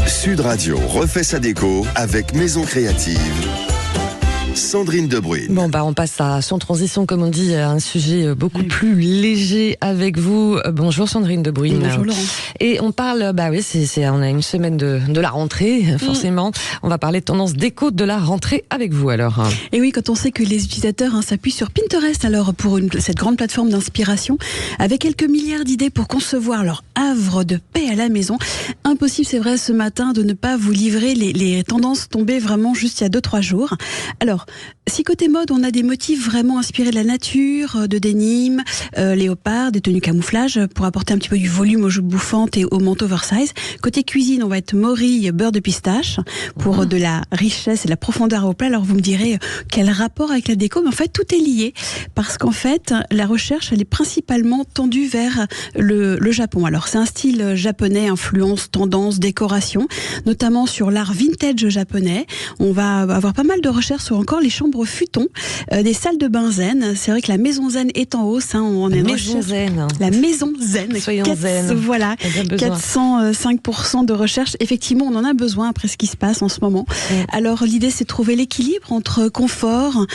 Sud Radio refait sa déco avec Maison Créative. Sandrine Debruyne. Bon, on passe à Sans Transition, comme on dit, à un sujet beaucoup plus léger avec vous. Bonjour Sandrine Debruyne. Bonjour Laurent. Et on parle, on a une semaine de la rentrée, forcément. On va parler de tendance déco de la rentrée avec vous alors. Et oui, quand on sait que les utilisateurs s'appuient sur Pinterest alors pour cette grande plateforme d'inspiration, avec quelques milliards d'idées pour concevoir leur havre de paix à la maison, impossible, c'est vrai, ce matin de ne pas vous livrer les tendances tombées vraiment juste il y a 2-3 jours. Alors, si côté mode, on a des motifs vraiment inspirés de la nature, de denim, léopard, des tenues camouflage pour apporter un petit peu du volume aux jupes bouffantes et aux manteaux oversize. Côté cuisine, on va être morille, beurre de pistache pour de la richesse et de la profondeur au plat. Alors vous me direz, quel rapport avec la déco? Mais en fait, tout est lié parce qu'en fait, la recherche, elle est principalement tendue vers le Japon. Alors c'est un style japonais, influence, tendance, décoration, notamment sur l'art vintage japonais. On va avoir pas mal de recherches sur encore les chambres futons, des salles de bain zen. C'est vrai que la maison zen est en hausse. On est maison zen. La maison zen. Soyons zen. Voilà, 405% de recherche. Effectivement, on en a besoin après ce qui se passe en ce moment. Alors l'idée, c'est de trouver l'équilibre entre confort,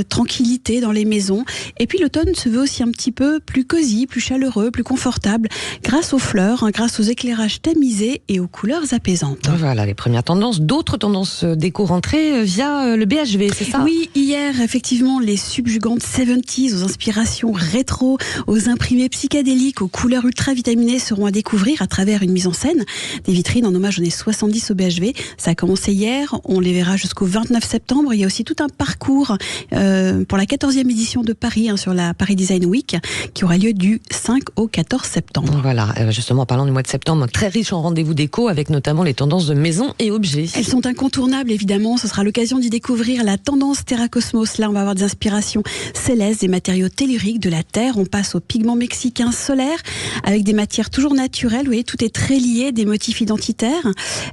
tranquillité dans les maisons. Et puis l'automne se veut aussi un petit peu plus cosy, plus chaleureux, plus confortable, grâce aux fleurs, grâce aux éclairages tamisés et aux couleurs apaisantes. Voilà les premières tendances. D'autres tendances déco rentrées via le BHV, c'est ça? Oui, hier, effectivement, les subjugantes 70s aux inspirations rétro, aux imprimés psychédéliques, aux couleurs ultra vitaminées seront à découvrir à travers une mise en scène. Des vitrines en hommage aux années 70 au BHV. Ça a commencé hier, on les verra jusqu'au 29 septembre. Il y a aussi tout un parcours pour la 14e édition de Paris, sur la Paris Design Week, qui aura lieu du 5 au 14 septembre. Voilà, justement, en parlant du mois de septembre, très riche en rendez-vous déco avec notamment les tendances de maisons et objets. Elles sont incontournables, évidemment. Ce sera l'occasion d'y découvrir la tendance Terra Cosmos. Là, on va avoir des inspirations célestes, des matériaux telluriques, de la terre. On passe aux pigments mexicains solaires avec des matières toujours naturelles. Vous voyez, tout est très lié, des motifs identitaires.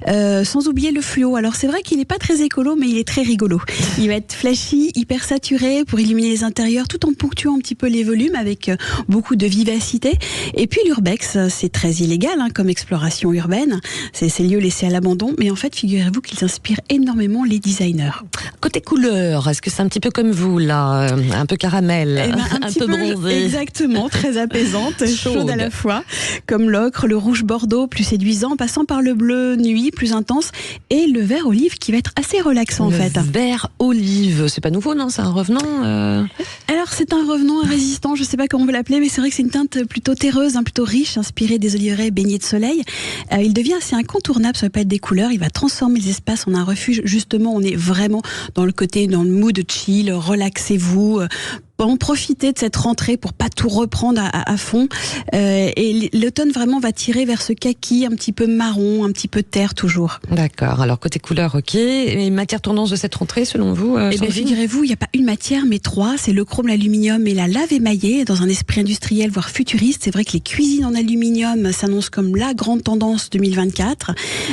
Sans oublier le fluo. Alors, c'est vrai qu'il n'est pas très écolo, mais il est très rigolo. Il va être flashy, hyper saturé pour illuminer les intérieurs, tout en ponctuant un petit peu les volumes avec beaucoup de vivacité. Et puis, l'urbex, c'est très illégal comme exploration urbaine. C'est ces lieux laissés à l'abandon. Mais en fait, figurez-vous qu'ils inspirent énormément les designers. Côté couleur, est-ce que c'est un petit peu comme vous, là, un peu caramel, un peu bronzé? Exactement, très apaisante, chaude à la fois, comme l'ocre, le rouge bordeaux, plus séduisant, passant par le bleu nuit, plus intense, et le vert olive qui va être assez relaxant en fait. Le vert olive, c'est pas nouveau, non? C'est un revenant Alors c'est un revenant, un résistant, je sais pas comment on veut l'appeler, mais c'est vrai que c'est une teinte plutôt terreuse, plutôt riche, inspirée des oliveraies baignées de soleil. Il devient assez incontournable sur la palette des couleurs, il va transformer les espaces en un refuge. Justement, on est vraiment dans le mood chill, relaxez-vous, en profiter de cette rentrée pour pas tout reprendre à fond. Et l'automne vraiment va tirer vers ce kaki un petit peu marron, un petit peu terre toujours. D'accord. Alors côté couleur, ok. Et matière tendance de cette rentrée selon vous? Figurez-vous, il n'y a pas une matière mais 3. C'est le chrome, l'aluminium et la lave émaillée. Dans un esprit industriel voire futuriste, c'est vrai que les cuisines en aluminium s'annoncent comme la grande tendance 2024.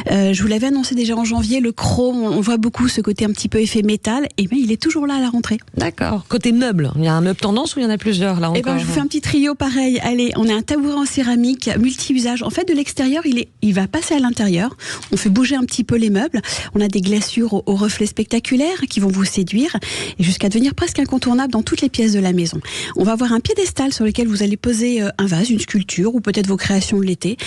Je vous l'avais annoncé déjà en janvier. Le chrome, on voit beaucoup ce côté un petit peu effet métal. Et bien il est toujours là à la rentrée. D'accord. Côté meubles, il y a un meuble tendance ou il y en a plusieurs là encore? Je vous fais un petit trio pareil. Allez, on a un tabouret en céramique multi-usage. En fait, de l'extérieur, il va passer à l'intérieur. On fait bouger un petit peu les meubles. On a des glaçures aux reflets spectaculaires qui vont vous séduire et jusqu'à devenir presque incontournable dans toutes les pièces de la maison. On va avoir un piédestal sur lequel vous allez poser un vase, une sculpture ou peut-être vos créations de l'été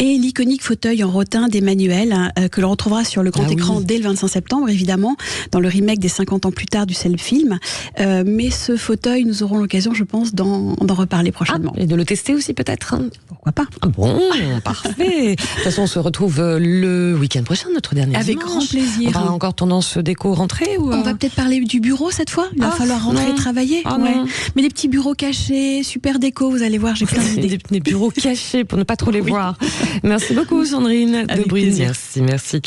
et l'iconique fauteuil en rotin d'Emmanuel que l'on retrouvera sur le grand écran dès le 25 septembre, évidemment, dans le remake des 50 ans plus tard du célèbre film. Mais ce fauteuil, nous aurons l'occasion, je pense, d'en reparler prochainement. Et de le tester aussi peut-être? Pourquoi pas? Bon, parfait. De toute façon, on se retrouve le week-end prochain, notre dernier Avec dimanche. Grand plaisir. On va encore tendance déco rentrée ou On va peut-être parler du bureau cette fois. Il va falloir rentrer et travailler. Mais des petits bureaux cachés, super déco, vous allez voir, j'ai plein d'idées. Des bureaux cachés pour ne pas trop les voir. Merci beaucoup Sandrine Debruyne. Plaisir. Merci.